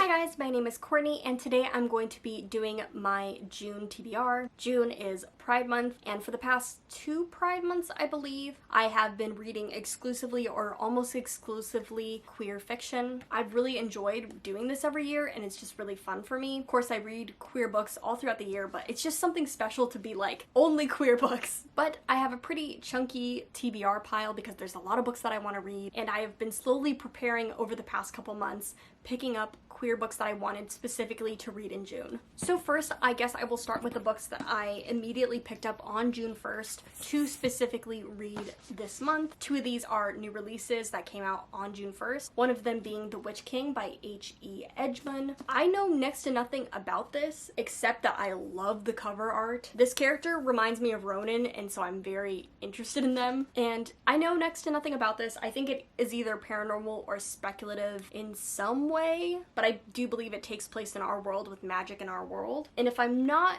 Hi guys, my name is Courtney and today I'm going to be doing my June TBR. June is Pride Month, and for the past 2 Pride months, I believe, I have been reading exclusively or almost exclusively queer fiction. I've really enjoyed doing this every year and it's just really fun for me. Of course, I read queer books all throughout the year, but it's just something special to be like, only queer books. But I have a pretty chunky TBR pile because there's a lot of books that I want to read, and I have been slowly preparing over the past couple months, picking up queer books that I wanted specifically to read in June. So first, I guess I will start with the books that I immediately picked up on June 1st to specifically read this month. 2 of these are new releases that came out on June 1st, one of them being The Witch King by H.E. Edgman. I know next to nothing about this except that I love the cover art. This character reminds me of Ronan, and so I'm very interested in them. And I know next to nothing about this. I think it is either paranormal or speculative in some way, but I do believe it takes place in our world with magic in our world. And if I'm not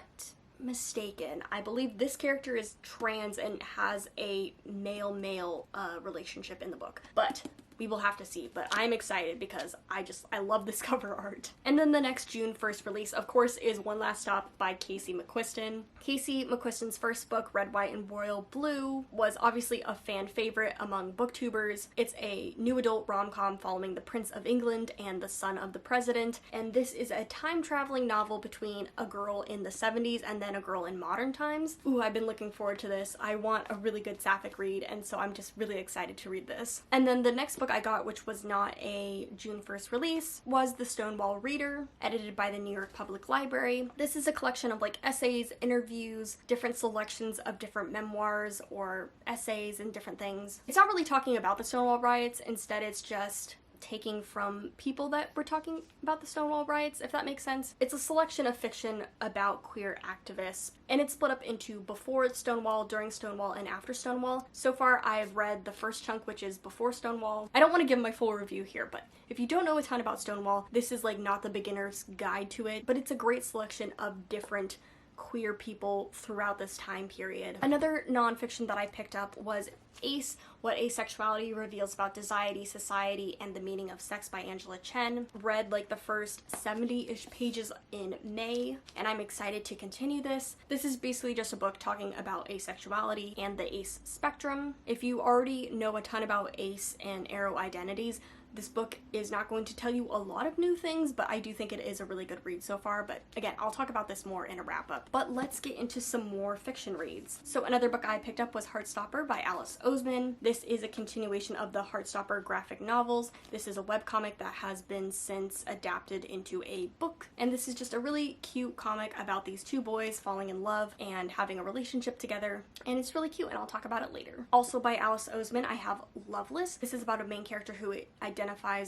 mistaken, I believe this character is trans and has a male-male relationship in the book. But we will have to see, but I'm excited because I love this cover art. And then the next June 1st release, of course, is One Last Stop by Casey McQuiston. Casey McQuiston's first book, Red, White, and Royal Blue, was obviously a fan favorite among booktubers. It's a new adult rom-com following the Prince of England and the son of the president, and this is a time-traveling novel between a girl in the 70s and then a girl in modern times. Ooh, I've been looking forward to this. I want a really good sapphic read, and so I'm just really excited to read this. And then the next book I got, which was not a June 1st release, was The Stonewall Reader, edited by the New York Public Library. This is a collection of like essays, interviews, different selections of different memoirs or essays and different things. It's not really talking about the Stonewall riots, instead it's just taking from people that were talking about the Stonewall riots, if that makes sense. It's a selection of fiction about queer activists, and it's split up into before Stonewall, during Stonewall, and after Stonewall. So far, I have read the first chunk, which is before Stonewall. I don't want to give my full review here, but if you don't know a ton about Stonewall, this is like not the beginner's guide to it, but it's a great selection of different queer people throughout this time period. Another nonfiction that I picked up was Ace, What Asexuality Reveals About Anxiety, Society, and the Meaning of Sex by Angela Chen. Read like the first 70-ish pages in May, and I'm excited to continue this. This is basically just a book talking about asexuality and the ace spectrum. If you already know a ton about ace and aro identities, this book is not going to tell you a lot of new things, but I do think it is a really good read so far. But again, I'll talk about this more in a wrap-up. But let's get into some more fiction reads. So another book I picked up was Heartstopper by Alice Oseman. This is a continuation of the Heartstopper graphic novels. This is a webcomic that has been since adapted into a book. And this is just a really cute comic about these 2 boys falling in love and having a relationship together. And it's really cute, and I'll talk about it later. Also by Alice Oseman, I have Loveless. This is about a main character who identifies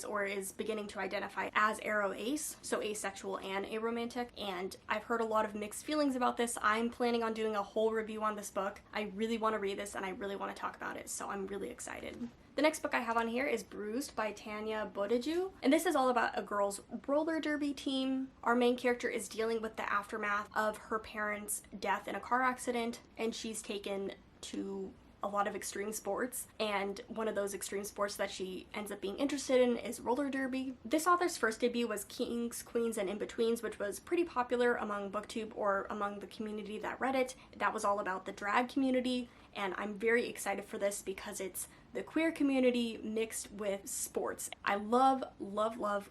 or is beginning to identify as aro ace, so asexual and aromantic, and I've heard a lot of mixed feelings about this. I'm planning on doing a whole review on this book. I really want to read this and I really want to talk about it, so I'm really excited. The next book I have on here is Bruised by Tanya Bodaju, and this is all about a girls' roller derby team. Our main character is dealing with the aftermath of her parents' death in a car accident, and she's taken to a lot of extreme sports, and one of those extreme sports that she ends up being interested in is roller derby. This author's first debut was Kings, Queens, and In-Betweens, which was pretty popular among booktube or among the community that read it. That was all about the drag community, and I'm very excited for this because it's the queer community mixed with sports. I love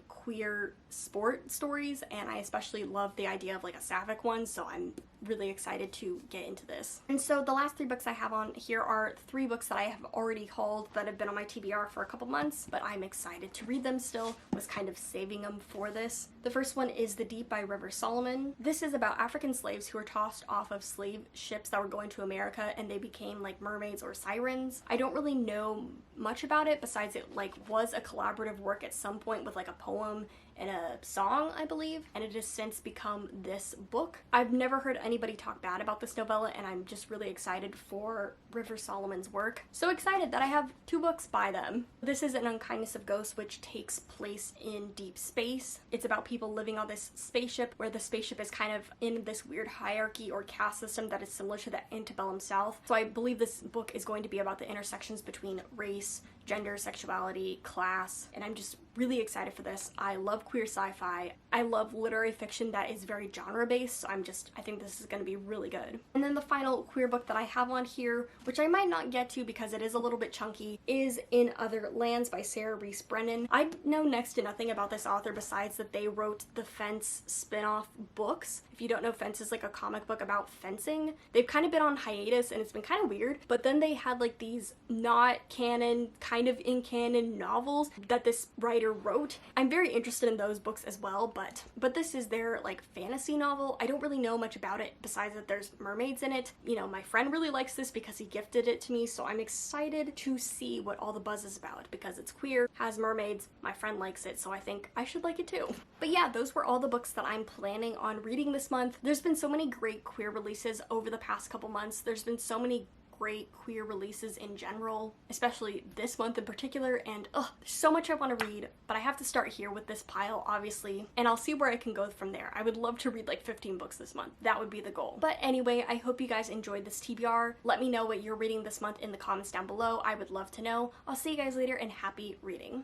queer sport stories, and I especially love the idea of like a sapphic one, so I'm really excited to get into this. And so the last 3 books I have on here are 3 books that I have already hauled that have been on my TBR for a couple months, but I'm excited to read them still. Was kind of saving them for this. The first one is The Deep by River Solomon. This is about African slaves who were tossed off of slave ships that were going to America, and they became like mermaids or sirens. I don't really know much about it besides it like was a collaborative work at some point with like a poem and a song, I believe, and it has since become this book. I've never heard anybody talk bad about this novella, and I'm just really excited for River Solomon's work. So excited that I have 2 books by them. This is An Unkindness of Ghosts, which takes place in deep space. It's about people living on this spaceship, where the spaceship is kind of in this weird hierarchy or caste system that is similar to the antebellum South. So I believe this book is going to be about the intersections between race, gender, sexuality, class, and I'm just really excited for this. I love queer sci-fi. I love literary fiction that is very genre-based, so I think this is going to be really good. And then the final queer book that I have on here, which I might not get to because it is a little bit chunky, is In Other Lands by Sarah Reese Brennan. I know next to nothing about this author besides that they wrote the Fence spin-off books. If you don't know, Fence is like a comic book about fencing. They've kind of been on hiatus and it's been kind of weird, but then they had like these not canon, kind of in canon novels that this writer wrote. I'm very interested in those books as well, but this is their like fantasy novel. I don't really know much about it besides that there's mermaids in it. You know, my friend really likes this because he gifted it to me, so I'm excited to see what all the buzz is about because it's queer, has mermaids, my friend likes it, so I think I should like it too. But yeah, those were all the books that I'm planning on reading this month. There's been so many great queer releases over the past couple months. There's been so many great queer releases in general, especially this month in particular, and there's so much I want to read, but I have to start here with this pile, obviously, and I'll see where I can go from there. I would love to read like 15 books this month. That would be the goal. But anyway, I hope you guys enjoyed this TBR. Let me know what you're reading this month in the comments down below. I would love to know. I'll see you guys later, and happy reading.